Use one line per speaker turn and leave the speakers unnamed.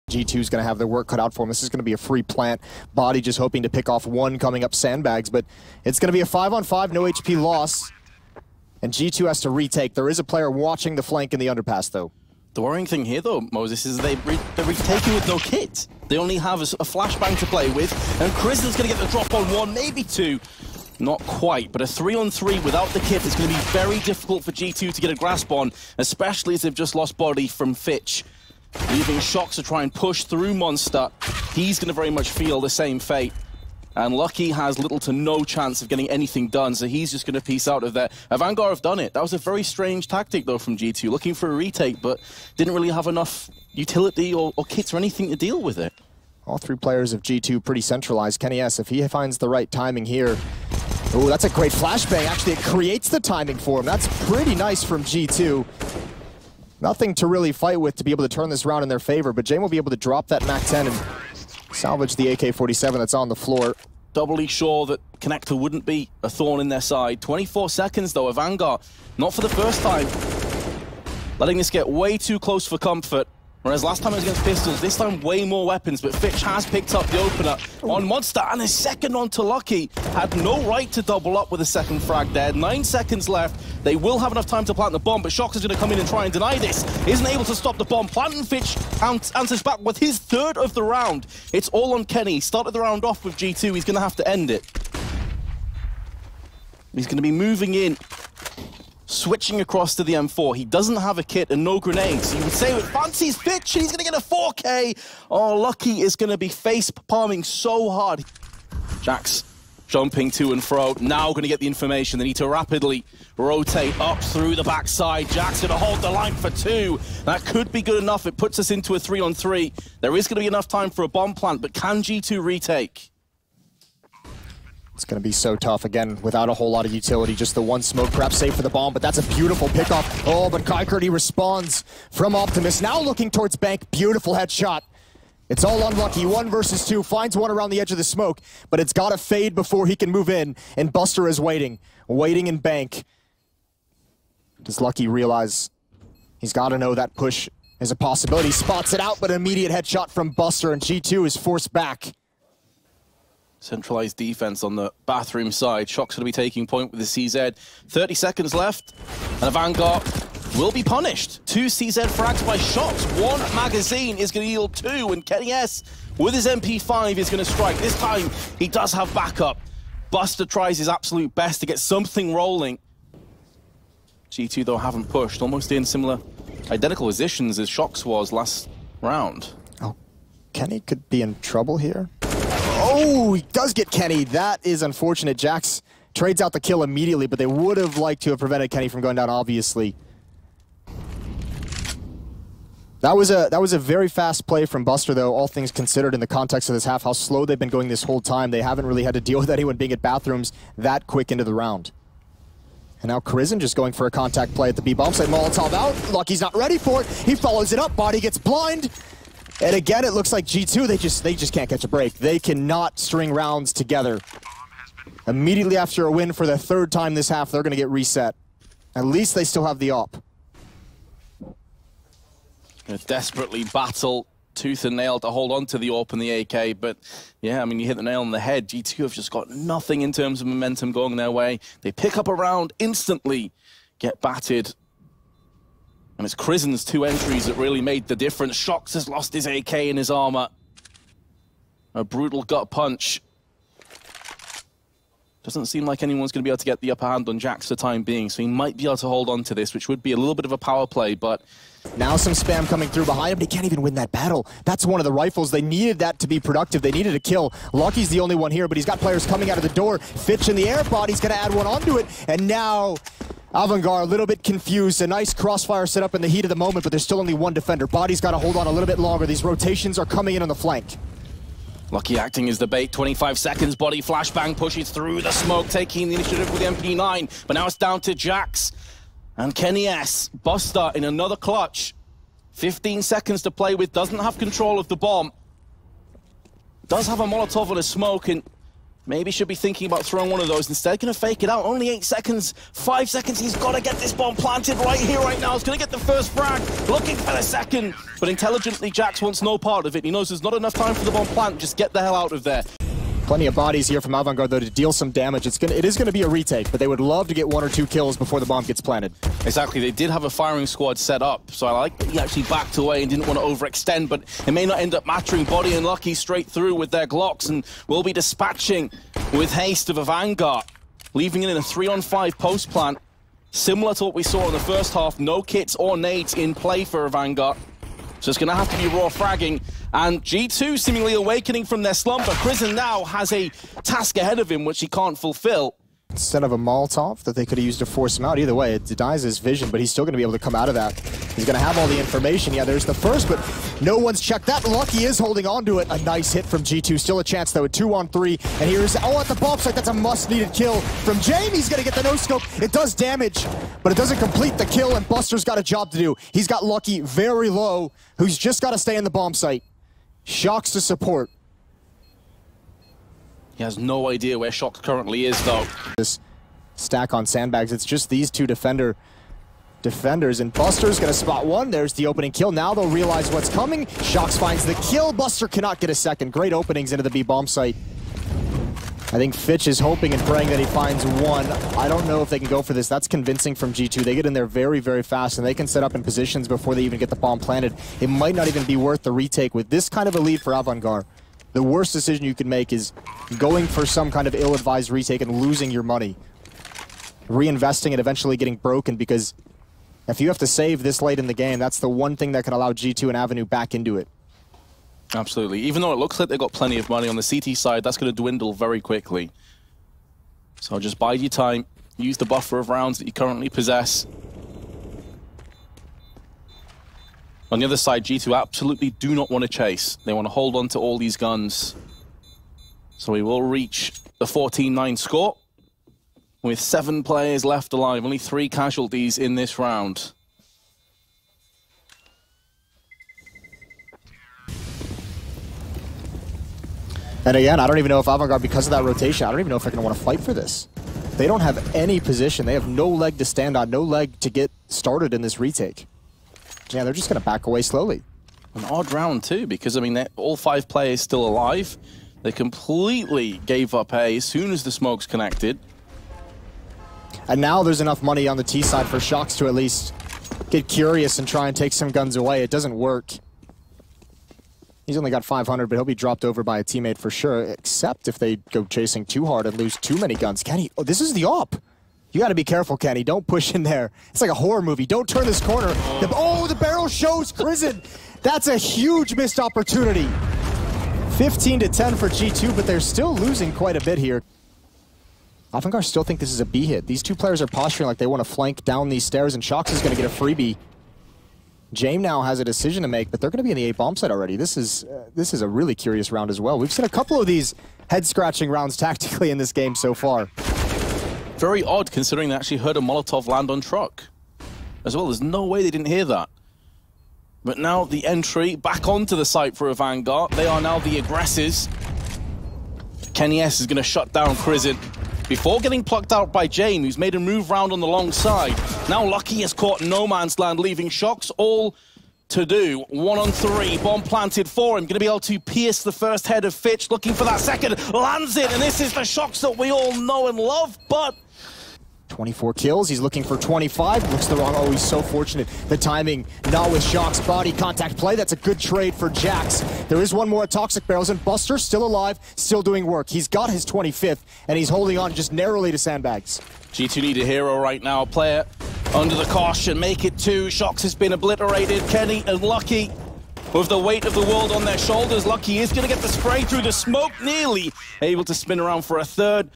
G2's going to have their work cut out for him. This is going to be a free plant. Body just hoping to pick off one coming up sandbags, but it's going to be a 5-on-5, no HP loss. And G2 has to retake. There is a player watching the flank in the underpass, though.
The worrying thing here, though, Moses, is they're retaking with no kit. They only have a flashbang to play with, and Krizen's going to get the drop on one, maybe two. Not quite, but a 3-on-3 without the kit is going to be very difficult for G2 to get a grasp on, especially as they've just lost body from Fitch. Leaving Shocks to try and push through Monster. He's going to very much feel the same fate. And Lucky has little to no chance of getting anything done, so he's just going to piece out of there. Avangar have done it. That was a very strange tactic, though, from G2. Looking for a retake, but didn't really have enough utility or kits or anything to deal with it.
All three players of G2 pretty centralized. Kenny S, if he finds the right timing here. Oh, that's a great flashbang. Actually, it creates the timing for him. That's pretty nice from G2. Nothing to really fight with to be able to turn this round in their favor, but Jane will be able to drop that MAC-10 and salvage the AK-47 that's on the floor.
Doubly sure that Connector wouldn't be a thorn in their side. 24 seconds, though. Avangar, not for the first time, letting this get way too close for comfort. Whereas last time it was against pistols, this time way more weapons, but Fitch has picked up the opener on Monster, and a second onto Lucky. Had no right to double up with a second frag there. 9 seconds left. They will have enough time to plant the bomb, but Shocks is going to come in and try and deny this. Isn't able to stop the bomb. Planting Fitch answers back with his third of the round. It's all on Kenny. Started the round off with G2. He's going to have to end it. He's going to be moving in. Switching across to the M4. He doesn't have a kit and no grenades. You would say with fancies Fitch, he's going to get a 4K. Oh, Lucky is going to be face palming so hard. Jax jumping to and fro. Now going to get the information. They need to rapidly rotate up through the backside. Jax going to hold the line for 2. That could be good enough. It puts us into a 3-on-3. There is going to be enough time for a bomb plant, but can G2 retake?
It's going to be so tough, again, without a whole lot of utility. Just the one smoke, perhaps safe for the bomb, but that's a beautiful pickup. Oh, but Kaikert, he responds from Optimus. Now looking towards Bank. Beautiful headshot. It's all unlucky. 1 versus 2. Finds one around the edge of the smoke, but it's got to fade before he can move in. And Buster is waiting. Waiting in Bank. Does Lucky realize he's got to know that push is a possibility? Spots it out, but an immediate headshot from Buster, and G2 is forced back.
Centralized defense on the bathroom side. Shocks going to be taking point with the CZ. 30 seconds left, and Avangar will be punished. 2 CZ frags by Shocks. 1 magazine is going to yield 2, and Kenny S, with his MP5, is going to strike. This time, he does have backup. Buster tries his absolute best to get something rolling. G2, though, haven't pushed. Almost in similar, identical positions as Shocks was last round.
Oh, Kenny could be in trouble here. Oh, he does get Kenny. That is unfortunate. Jax trades out the kill immediately, but they would have liked to have prevented Kenny from going down, obviously. That was a very fast play from Buster, though, all things considered in the context of this half, how slow they've been going this whole time. They haven't really had to deal with anyone being at bathrooms that quick into the round. And now Krizen just going for a contact play at the B bomb site. Molotov out. Lucky's not ready for it. He follows it up. Body gets blind. And again, it looks like G2, they just can't catch a break. They cannot string rounds together. Immediately after a win for the 3rd time this half, they're going to get reset. At least they still have the op.
Gonna desperately battle tooth and nail to hold on to the AWP and the AK, but yeah, I mean, you hit the nail on the head. G2 have just got nothing in terms of momentum going their way. They pick up a round instantly, get battered. And it's Krizen's 2 entries that really made the difference. Shocks has lost his AK and his armor. A brutal gut punch. Doesn't seem like anyone's going to be able to get the upper hand on Jax for the time being, so he might be able to hold on to this, which would be a little bit of a power play, but...
Now some spam coming through behind him, but he can't even win that battle. That's one of the rifles. They needed that to be productive. They needed a kill. Lucky's the only one here, but he's got players coming out of the door. Fitch in the air, Body's going to add one onto it, and now... Avangar a little bit confused. A nice crossfire set up in the heat of the moment, but there's still only 1 defender. Body's got to hold on a little bit longer. These rotations are coming in on the flank.
Lucky acting as the bait. 25 seconds. Body flashbang pushes through the smoke, taking the initiative with the MP9. But now it's down to Jax and Kenny S. Buster in another clutch. 15 seconds to play with. Doesn't have control of the bomb. Does have a Molotov and a smoke, and Maybe should be thinking about throwing one of those. Instead, going to fake it out. Only 8 seconds. 5 seconds. He's got to get this bomb planted right here, right now. He's going to get the first frag. Looking for the second. But intelligently, Jax wants no part of it. He knows there's not enough time for the bomb plant. Just get the hell out of there.
Plenty of bodies here from Avangar, though, to deal some damage. It is going to be a retake, but they would love to get 1 or 2 kills before the bomb gets planted.
Exactly. They did have a firing squad set up, so I like that he actually backed away and didn't want to overextend, but it may not end up mattering. Body and Lucky straight through with their Glocks, and will be dispatching with haste of Avangar, leaving it in a 3-on-5 post plant, similar to what we saw in the first half. No kits or nades in play for Avangar, so it's going to have to be raw fragging. And G2 seemingly awakening from their slumber. Prison now has a task ahead of him which he can't fulfill.
Instead of a Molotov that they could have used to force him out, either way, it denies his vision, but he's still going to be able to come out of that. He's going to have all the information. Yeah, there's the first, but no one's checked that. Lucky is holding on to it. A nice hit from G2. Still a chance, though, at 2-on-3. And here's, at the bomb site, that's a must-needed kill from Jamie. He's going to get the no-scope. It does damage, but it doesn't complete the kill, and Buster's got a job to do. He's got Lucky very low, who's just got to stay in the bomb site. Shocks to support.
He has no idea where Shock currently is, though.
This stack on sandbags, it's just these two defenders, and Buster's gonna spot one. There's the opening kill. Now they'll realize what's coming. Shocks finds the kill. Buster cannot get a second. Great openings into the B bomb site. I think Fitch is hoping and praying that he finds one. I don't know if they can go for this. That's convincing from G2. They get in there very, very fast, and they can set up in positions before they even get the bomb planted. It might not even be worth the retake with this kind of a lead for Avangar. The worst decision you can make is going for some kind of ill-advised retake and losing your money. Reinvesting and eventually getting broken, because if you have to save this late in the game, that's the one thing that can allow G2 and Avenue back into it.
Absolutely. Even though it looks like they've got plenty of money on the CT side, that's going to dwindle very quickly. So just bide your time. Use the buffer of rounds that you currently possess. On the other side, G2 absolutely do not want to chase. They want to hold on to all these guns. So we will reach the 14-9 score with 7 players left alive. Only 3 casualties in this round.
And again, I don't even know if Avangar, because of that rotation, I don't even know if they're going to want to fight for this. They don't have any position. They have no leg to stand on, no leg to get started in this retake. Yeah, they're just going to back away slowly.
An odd round too, because I mean, all 5 players still alive. They completely gave up A as soon as the smoke's connected.
And now there's enough money on the T side for Shocks to at least get curious and try and take some guns away. It doesn't work. He's only got 500, but he'll be dropped over by a teammate for sure, except if they go chasing too hard and lose too many guns. Kenny, oh, this is the op. You got to be careful, Kenny. Don't push in there. It's like a horror movie. Don't turn this corner. The barrel shows Prison. That's a huge missed opportunity. 15-10 for G2, but they're still losing quite a bit here. Avangar still think this is a B hit. These two players are posturing like they want to flank down these stairs, and Shocks is going to get a freebie. Jame now has a decision to make, but they're going to be in the A bomb site already. This is a really curious round as well. We've seen a couple of these head-scratching rounds tactically in this game so far.
Very odd, considering they actually heard a Molotov land on truck as well. There's no way they didn't hear that. But now the entry back onto the site for Avangar. They are now the aggressors. Kenny S is going to shut down Prison before getting plucked out by Jame, who's made a move round on the long side. Now Lucky has caught no man's land, leaving Shocks all to do. 1-on-3, bomb planted for him. Going to be able to pierce the first head of Fitch, looking for that second. Lands it, and this is the Shocks that we all know and love, but
24 kills, he's looking for 25, looks the wrong, oh, he's so fortunate. The timing, not with Shock's body contact play, that's a good trade for Jax. There is one more at Toxic Barrels, and Buster still alive, still doing work. He's got his 25th, and he's holding on just narrowly to sandbags.
G2 need a hero right now, player under the caution, make it 2, Shocks has been obliterated, Kenny and Lucky with the weight of the world on their shoulders. Lucky is going to get the spray through the smoke, nearly able to spin around for a third.